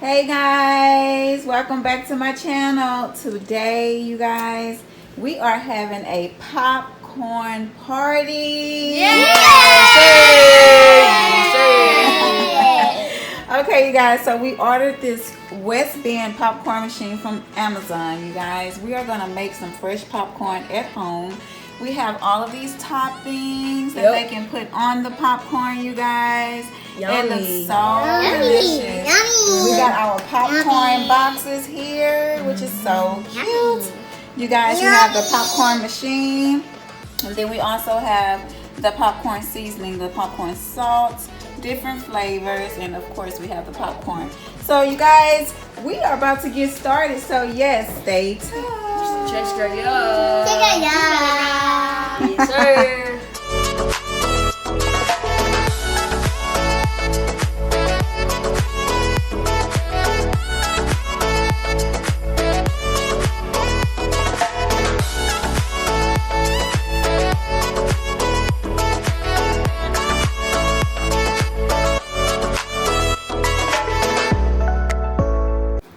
Hey guys, welcome back to my channel. Today, you guys, we are having a popcorn party. Yay! Okay, you guys, so we ordered this Westbend popcorn machine from Amazon, you guys. We are going to make some fresh popcorn at home. We have all of these toppings that they can put on the popcorn, you guys. Yummy. It looks so delicious. Yummy. We got our popcorn boxes here, which is so cute. You guys, we have the popcorn machine. And then we also have the popcorn seasoning, the popcorn salt, different flavors, and of course we have the popcorn. So you guys, we are about to get started. So yes, stay tuned. Check straight up. Yes, sir.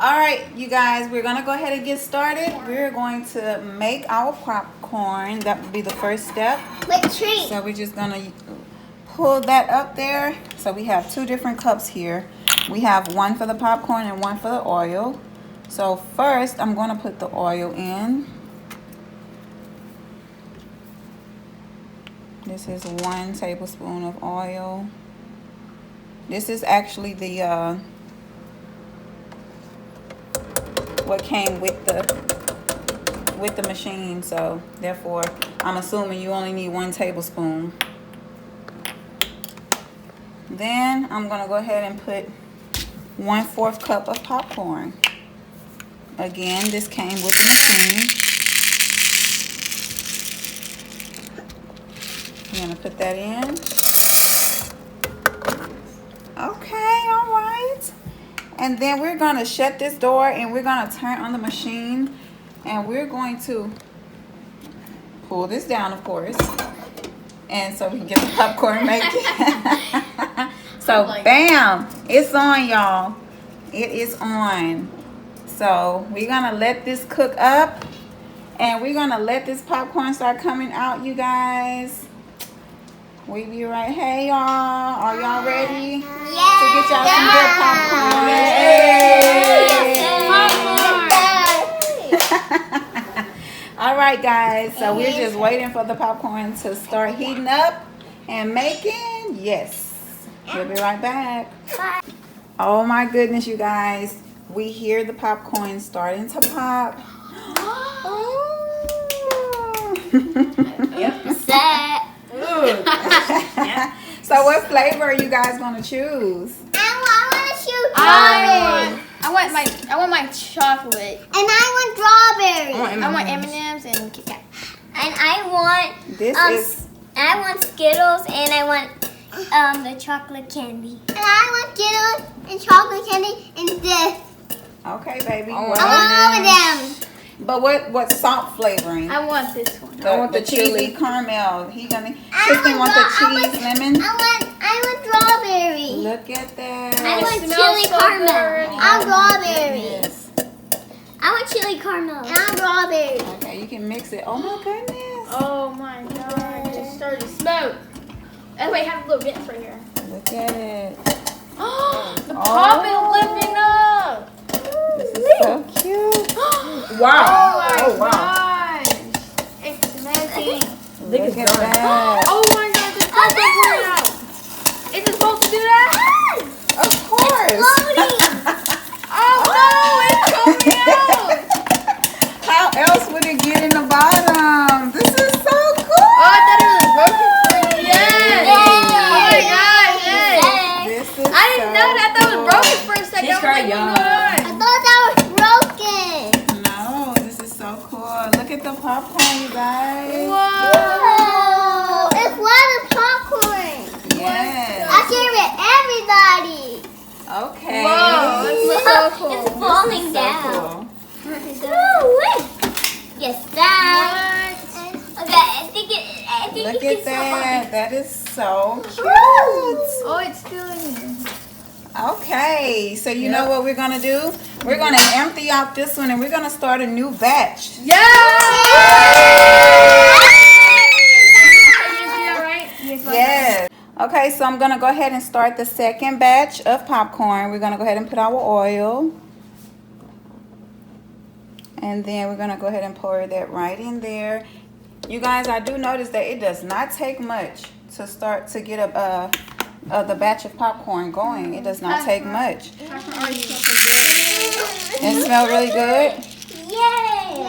Alright, you guys, we're going to go ahead and get started. We're going to make our popcorn. That would be the first step. So we're just going to pull that up there. So we have two different cups here. We have one for the popcorn and one for the oil. So first, I'm going to put the oil in. This is 1 tablespoon of oil. This is actually the what came with the machine, so therefore I'm assuming you only need 1 tablespoon. Then I'm gonna go ahead and put 1/4 cup of popcorn. Again, this came with the machine. I'm gonna put that in. Okay, all right. And then we're going to shut this door and we're going to turn on the machine. And we're going to pull this down, of course. And so we can get the popcorn making. So, bam! It's on, y'all. It is on. So, we're going to let this cook up. And we're going to let this popcorn start coming out, you guys. We be right. Hey, y'all. Are y'all ready? To get y'all some good popcorn. Yay! All right, guys. So we're just waiting for the popcorn to start heating up and making. Yes. We'll be right back. Oh my goodness, you guys. We hear the popcorn starting to pop. Yep. Set. So what flavor are you guys gonna choose? I I want my chocolate. And I want strawberry. I want M&Ms and Kit Kat. And I want This I want Skittles and I want the chocolate candy. And I want Skittles and chocolate candy and this. okay, baby. I Well, I want all of them. but what salt flavoring? I want this one. I want the cheesy caramel. Tristan wants the cheese lemon. I want strawberry. Look at that. I want smells chili so caramel. good. I want strawberry. Yes. I want chili caramel. And I want strawberry. Okay, you can mix it. Oh my goodness. Oh my god, it just started to smoke. Oh wait, have a little bit right here. Look at it. The pop is lifting up. This is so cute. Wow. Oh my gosh. It's amazing. Look at that. Oh my god, the pop is pouring out. Is it supposed to do that? Of course. Oh no, it's coming out. How else would it get in the bottom? This is so cool. Oh, I thought it was broken for yes. Oh my gosh, yes. This is I didn't know that. I thought it was broken for a second. I was like, what's I going on? thought that was broken. No, this is so cool. Look at the popcorn, you guys. Whoa. It's one of popcorn. Yes. I share it everybody. Okay. Whoa, that's so cool. It's falling So down. cool. Yes, that. Okay, I think Look at that. That is so cute. Oh, it's still in here. Okay, so you know what we're gonna do? We're gonna empty out this one and we're gonna start a new batch. Yeah! Yes. Okay, so I'm gonna go ahead and start the second batch of popcorn. We're gonna go ahead and put our oil. And then we're gonna go ahead and pour that right in there. You guys, I do notice that it does not take much to start to get the batch of popcorn going. It does not take much. It smells really good? Yay!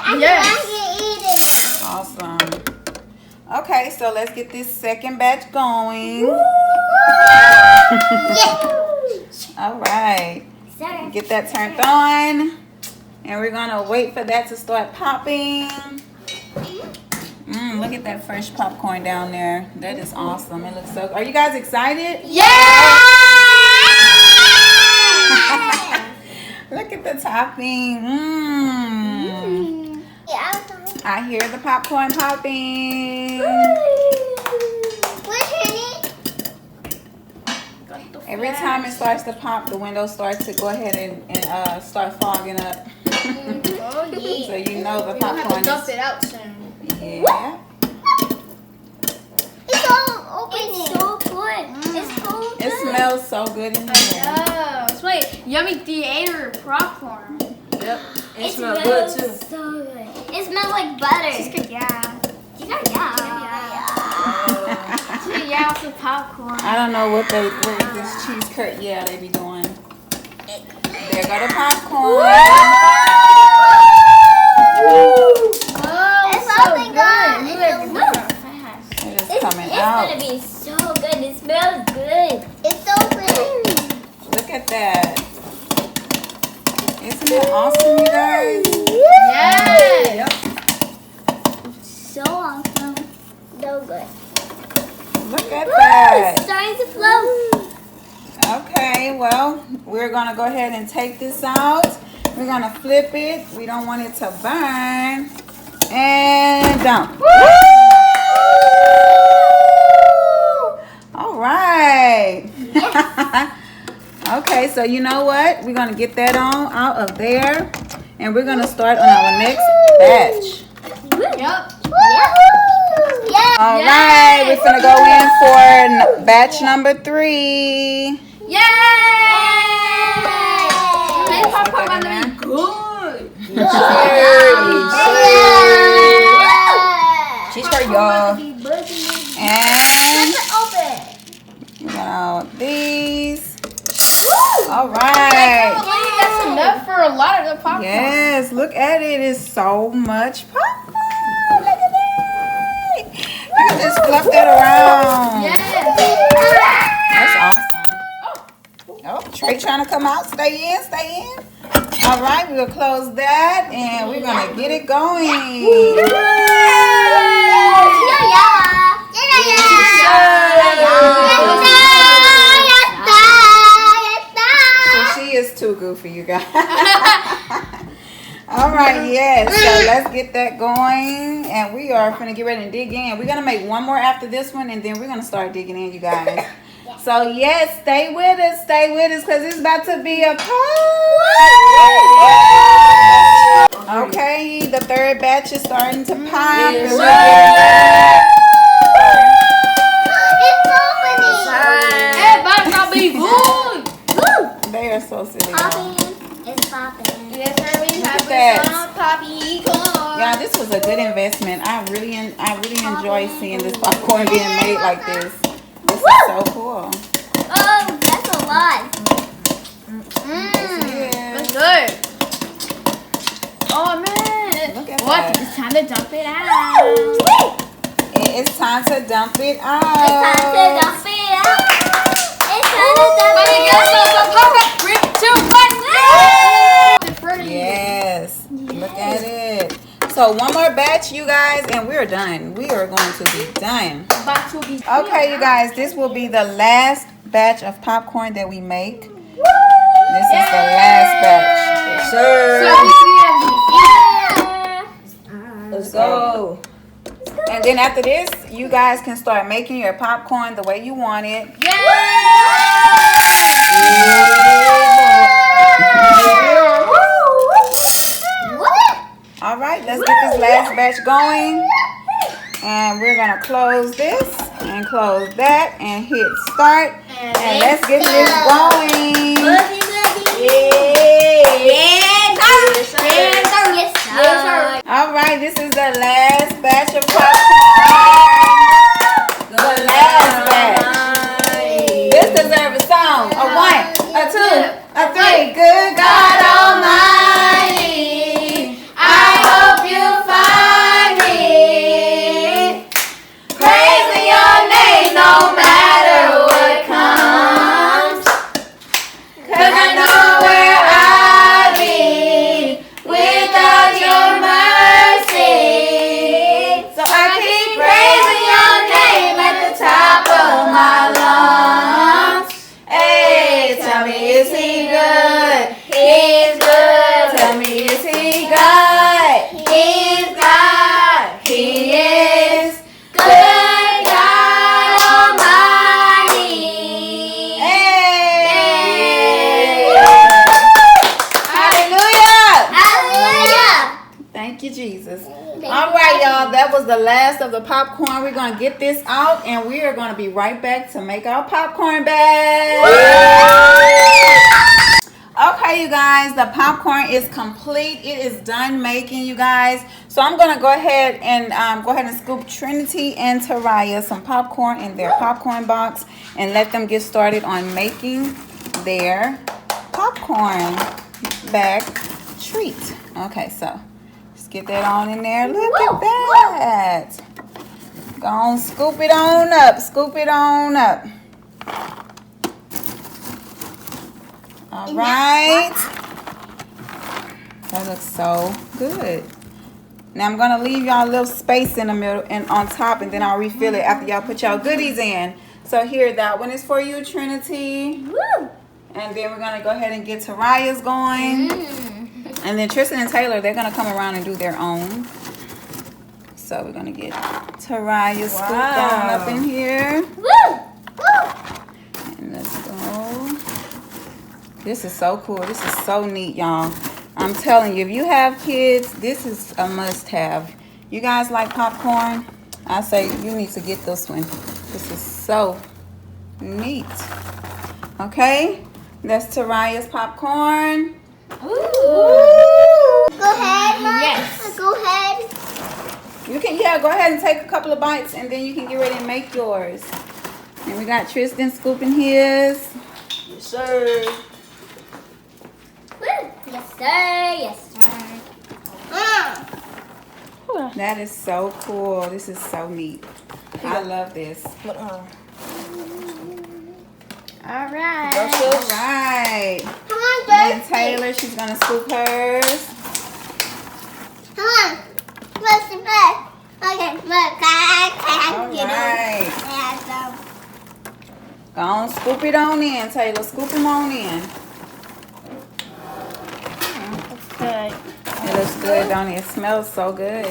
I Yes. can eat it now. Awesome. Okay, so let's get this second batch going. All right. Sorry. Get that turned on. And we're gonna wait for that to start popping. Look at that fresh popcorn down there. That is awesome. It looks so. Are you guys excited? Yeah! Look at the topping. Yeah. I hear the popcorn popping. Where's Henny? Every time it starts to pop, the windows start to go ahead and start fogging up. Oh, yeah. So you know the We don't have to popcorn dump is. it out soon. Yeah. It's all open. It's so good. It's so good. It smells so good in here. Oh, it's like yummy theater popcorn. Yep. It It smells good too. so good. It smells like butter. Yeah. Yeah. Yeah, with the popcorn. I don't know what this cheese curd. Yeah, they be doing. There go the popcorn. Oh, It's so something good. good. Look It's at so it. It is It's coming gonna out. be so good. It smells good. It's so good. Look at that. Isn't it awesome, you guys? Yes. So awesome. So good. Look at It's that. starting to float. Okay, well, we're gonna go ahead and take this out. We're gonna flip it. We don't want it to burn. And dump. All right. Okay, so you know what? We're gonna get that on out of there, and we're gonna start on our next batch. Yep. Yeah. All right, we're gonna go in for batch number 3. Yay! This popcorn Put that in gonna be good. Cheese for y'all. And Open. we got these. All I right. can't believe that's enough for a lot of the popcorn. Yes, look at it. It's so much popcorn. Look at that. You can just fluff that around. Yes. That's awesome. Oh, Trey trying to come out. Stay in, stay in. All right, we'll close that and we're going to get it going. So she is too goofy, you guys. All right, yes. So let's get that going. And we are going to get ready and dig in. We're going to make one more after this one, and then we're going to start digging in, you guys. So, yes, stay with us, because it's about to be a party. Okay, the third batch is starting to pop. Yes, And Everybody's gonna be good. they are so silly. y'all. It's popping. Yes, sir. We Look have at that. some poppy corn. Yeah, this was a good investment. I really enjoy seeing this popcorn being made like this. This is so cool. Oh, that's a lot. That's Yeah. good. Oh man. Look at What? that. It's time to dump it out. It's time to dump it out. It's time to dump it out. It's time to dump Let me it get some popcorn. 3, 2, 1. Yes. Look at it. So one more batch, you guys, and we're done. We are going to be done. About to be. Okay, you guys, this will be the last batch of popcorn that we make. This is the last batch. Sir. So Let's go. And then after this, you guys can start making your popcorn the way you want it. yeah. All right, let's get this last batch going. And we're going to close this and close that and hit start. And let's get this going. All right, this is the last batch of popcorn. The last batch. This deserves a song. A 1, a 2, a 3. Good God Almighty, I hope you find me praising your name no matter what comes. 'Cause I know where I'll be without your mercy. So I keep praising your name at the top of my lungs. Hey, tell me, is he good? He's good. Tell me, is he God? He's God. He is good God Almighty. Hey! Hallelujah! Thank you, Jesus. All right, y'all. That was the last of the popcorn. We're going to get this out, and we are going to be right back to make our popcorn bag. Okay, you guys, the popcorn is complete. It is done making, you guys. So I'm going to go ahead and scoop Trinity and Taraya some popcorn in their popcorn box and let them get started on making their popcorn bag treat. Okay, so just get that on in there. Look at that. Go on, scoop it on up. Scoop it on up. All right. That looks so good. Now I'm gonna leave y'all a little space in the middle and on top, and then I'll refill it after y'all put y'all goodies in. So here, that one is for you, Trinity. Woo! And then we're gonna go ahead and get Taraya's going. And then Tristan and Taylor, they're gonna come around and do their own. So we're gonna get Taraya scooped on up in here. Woo! Woo! And let's go. This is so cool. This is so neat, y'all. I'm telling you, if you have kids, this is a must-have. You guys like popcorn? I say you need to get this one. This is so neat. Okay, that's Taraya's popcorn. Ooh. Go ahead, Mom. Yes. Go ahead. You can, go ahead and take a couple of bites, and then you can get ready and make yours. And we got Tristan scooping his. Yes, sir. Woo. Yes, sir. Yes, sir. That is so cool. This is so neat. I love this. All right. All right. Come on, And Dirty. Taylor, she's gonna scoop hers. Come on. Let's play. Okay, look. All right. Go on, scoop it on in, Taylor. Scoop them on in. Good. It looks good, don't it? It smells so good.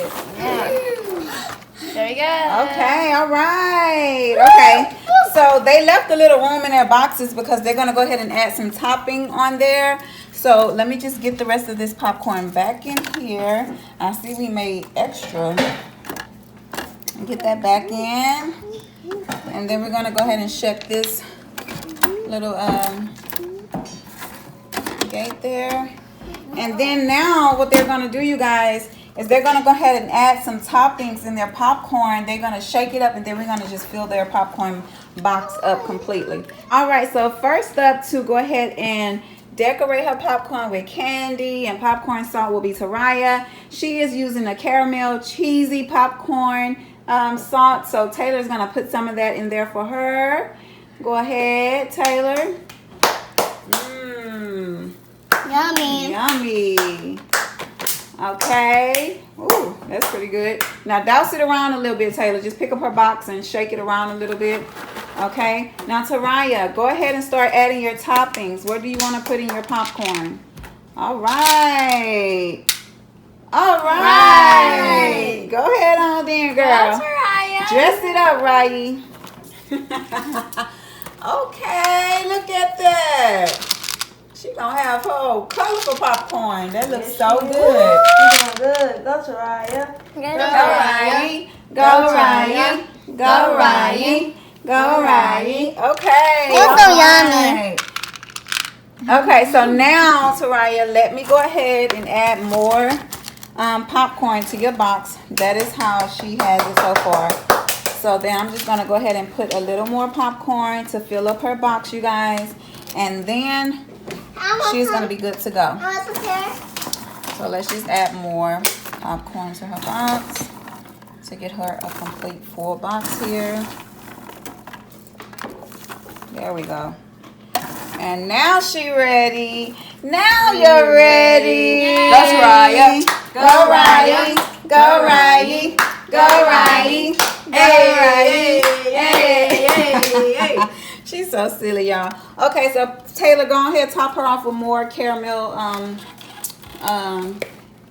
There we go. Okay, all right. Okay, so they left a little room in their boxes because they're going to go ahead and add some topping on there. So let me just get the rest of this popcorn back in here. I see we made extra. Get that back in. And then we're going to go ahead and shut this little gate there. And then now what they're going to do, you guys, is they're going to go ahead and add some toppings in their popcorn. They're going to shake it up, and then we're going to just fill their popcorn box up completely. All right, so first up to go ahead and decorate her popcorn with candy and popcorn salt will be Taraya. She is using a caramel cheesy popcorn salt, so Taylor's going to put some of that in there for her. Go ahead, Taylor. Mmm. Yummy. Yummy. Okay. Ooh, that's pretty good. Now douse it around a little bit, Taylor. Just pick up her box and shake it around a little bit. Okay. Now, Taraya, go ahead and start adding your toppings. What do you want to put in your popcorn? All right. All right. Go ahead on then, girl. That's Mariah. Dress it up, Riley. Okay, look at that. She gonna have her colorful popcorn. That looks so good. You're doing good. Go, Soraya. Go Ryan. Go Ryan. Go Ryan. Go Ryan. Okay. They're so alright. Okay, so now, Taraya, let me go ahead and add more popcorn to your box. That is how she has it so far. So then I'm just going to go ahead and put a little more popcorn to fill up her box, you guys. And then she's going to be good to go. So let's just add more popcorn to her box to get her a complete full box here. There we go. And now she ready. Now you're ready. Go, Soraya. Go Ryan. Go Ryan. Go Ryan. Hey, hey. She's so silly, y'all. Okay, so Taylor, go ahead, top her off with more caramel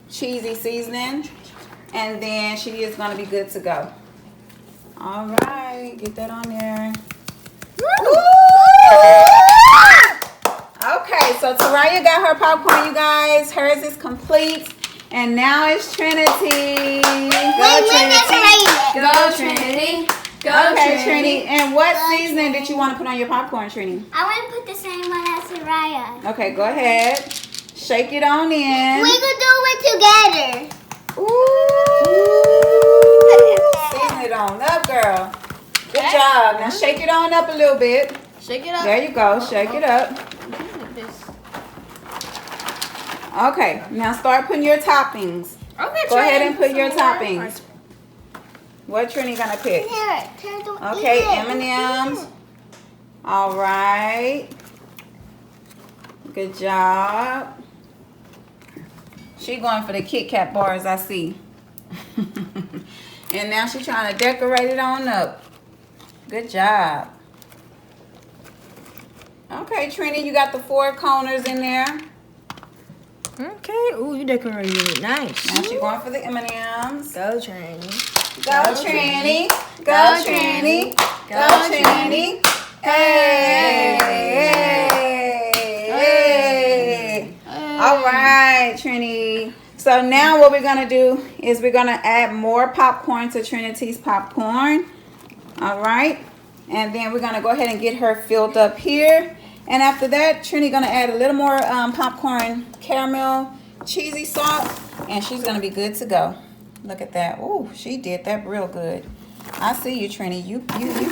cheesy seasoning. And then she is gonna be good to go. All right, get that on there. Okay, so Taraya got her popcorn, you guys. Hers is complete. And now it's Trinity. Go Trinity. Go, Trinity. Go, Okay, Trinity. And what seasoning did you want to put on your popcorn, Trinity? I want to put the same one as Soraya. Okay, go ahead. Shake it on in. We could do it together. Season it on up, girl. Good job. Now shake it on up a little bit. Shake it up. There you go. Shake it up. Okay, now start putting your toppings. Okay, Go ahead and put your toppings. What Trini gonna pick? Okay, M&M's. All right. Good job. She going for the Kit Kat bars, I see. And now she's trying to decorate it on up. Good job. Okay, Trini, you got the 4 corners in there. Okay. Ooh, you decorated it nice. Now she's going for the M&M's. Go, Trini. Go Trini, go Trini, go Trini. Hey, hey. All right, Trini. So now what we're gonna do is we're gonna add more popcorn to Trinity's popcorn. All right, and then we're gonna go ahead and get her filled up here. And after that, Trini gonna add a little more popcorn caramel cheesy salt, and she's gonna be good to go. Look at that. Ooh, she did that real good. I see you, Trini. You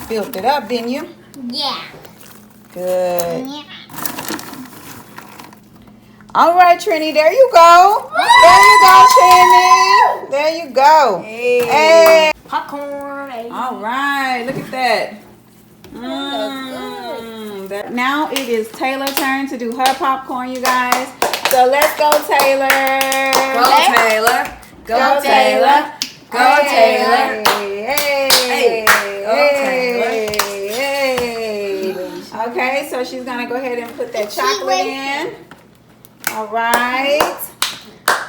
filled it up, didn't you? Yeah. Good. Yeah. All right, Trini. There you go. There you go, Trini. There you go. Hey. Popcorn. All right. Look at that. Now it is Taylor's turn to do her popcorn, you guys. So let's go, Taylor. Go, Taylor. Go, Taylor. Go, Taylor. Hey. Hey. Go, Taylor. Hey. Okay, so she's going to go ahead and put that chocolate in. All right.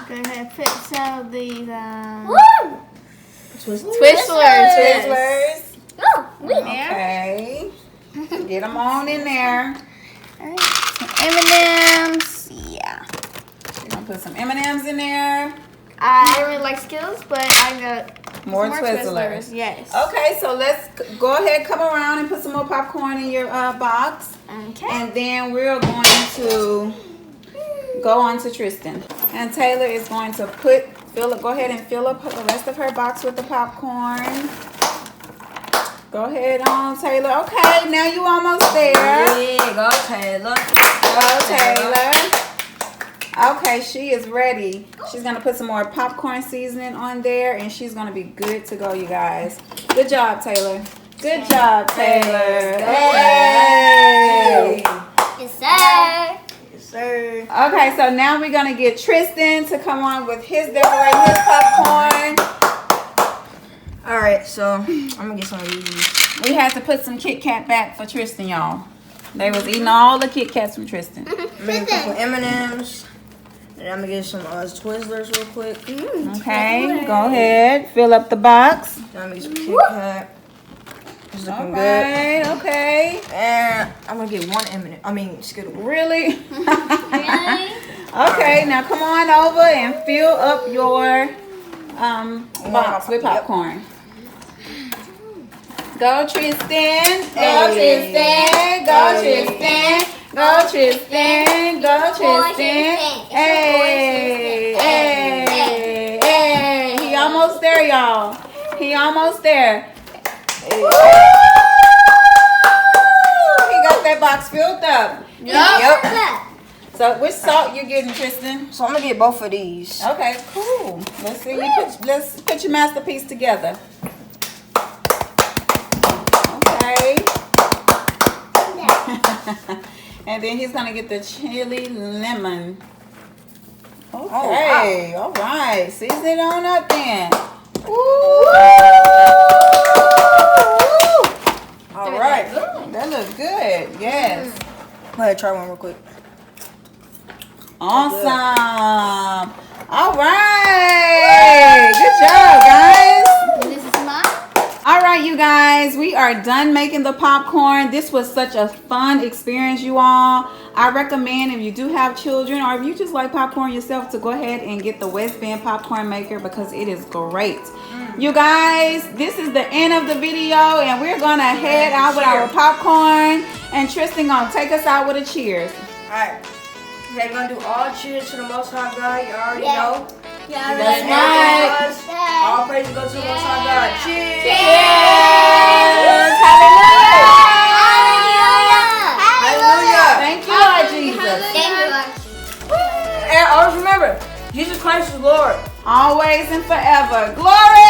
Go ahead and put some of these Woo! Twizzlers. Oh, wait. Okay. Get them on in there. M&M's. Yeah. We're going to put some M&M's in there. I don't really like Skittles, but I got More some Twizzlers. Yes. Okay, so let's go ahead, come around and put some more popcorn in your box. Okay. And then we're going to go on to Tristan. And Taylor is going to go ahead and fill up the rest of her box with the popcorn. Go ahead on, Taylor. Okay, now you almost there. Yeah, go, Taylor. Go, Taylor. Okay, she is ready. She's going to put some more popcorn seasoning on there, and she's going to be good to go, you guys. Good job, Taylor. Good job, Taylor. Hey. Yes, sir. Yes, sir. Okay, so now we're going to get Tristan to come on with his decorating his popcorn. All right, so I'm gonna get some of these. We had to put some Kit Kat back for Tristan, y'all. They was eating all the Kit Kats from Tristan. I'm gonna get a couple M&Ms. And I'm gonna get some Twizzlers real quick. Okay, go ahead. Fill up the box. Then I'm gonna get some Kit Kat. It's looking good. Alright, okay. And I'm gonna get one M&M. I mean, Skittle. Really? Really? Okay, now come on over and fill up your box with popcorn. Go Tristan, go Tristan, go Tristan, go Tristan, go Tristan. Hey, hey, hey. He almost there, y'all. He almost there. Woo! He got that box filled up. Yep. So which salt you getting, Tristan? So I'm gonna get both of these. Okay, cool. Let's see. Let's put your masterpiece together. Okay. And then he's gonna get the chili lemon. Okay. Oh, All right. Season it on up then. Woo! All right. That looks good. Yes. Go ahead, try one real quick. Awesome. All right. Good job, guys. This is mine. All right, you guys, we are done making the popcorn. This was such a fun experience, you all. I recommend if you do have children or if you just like popcorn yourself to go ahead and get the Westbend popcorn maker because it is great. You guys, this is the end of the video and we're going to head out with our popcorn and Tristan going to take us out with a cheers. All right. We're gonna do all cheers to the Most High God. You already Yeah. know. Yeah, That's right. right. All praise go to the Most High God. Cheers. Cheers. Hallelujah. Hallelujah. Thank you, Lord Jesus. Thank you, Lord. And always remember, Jesus Christ is Lord. Always and forever. Glory!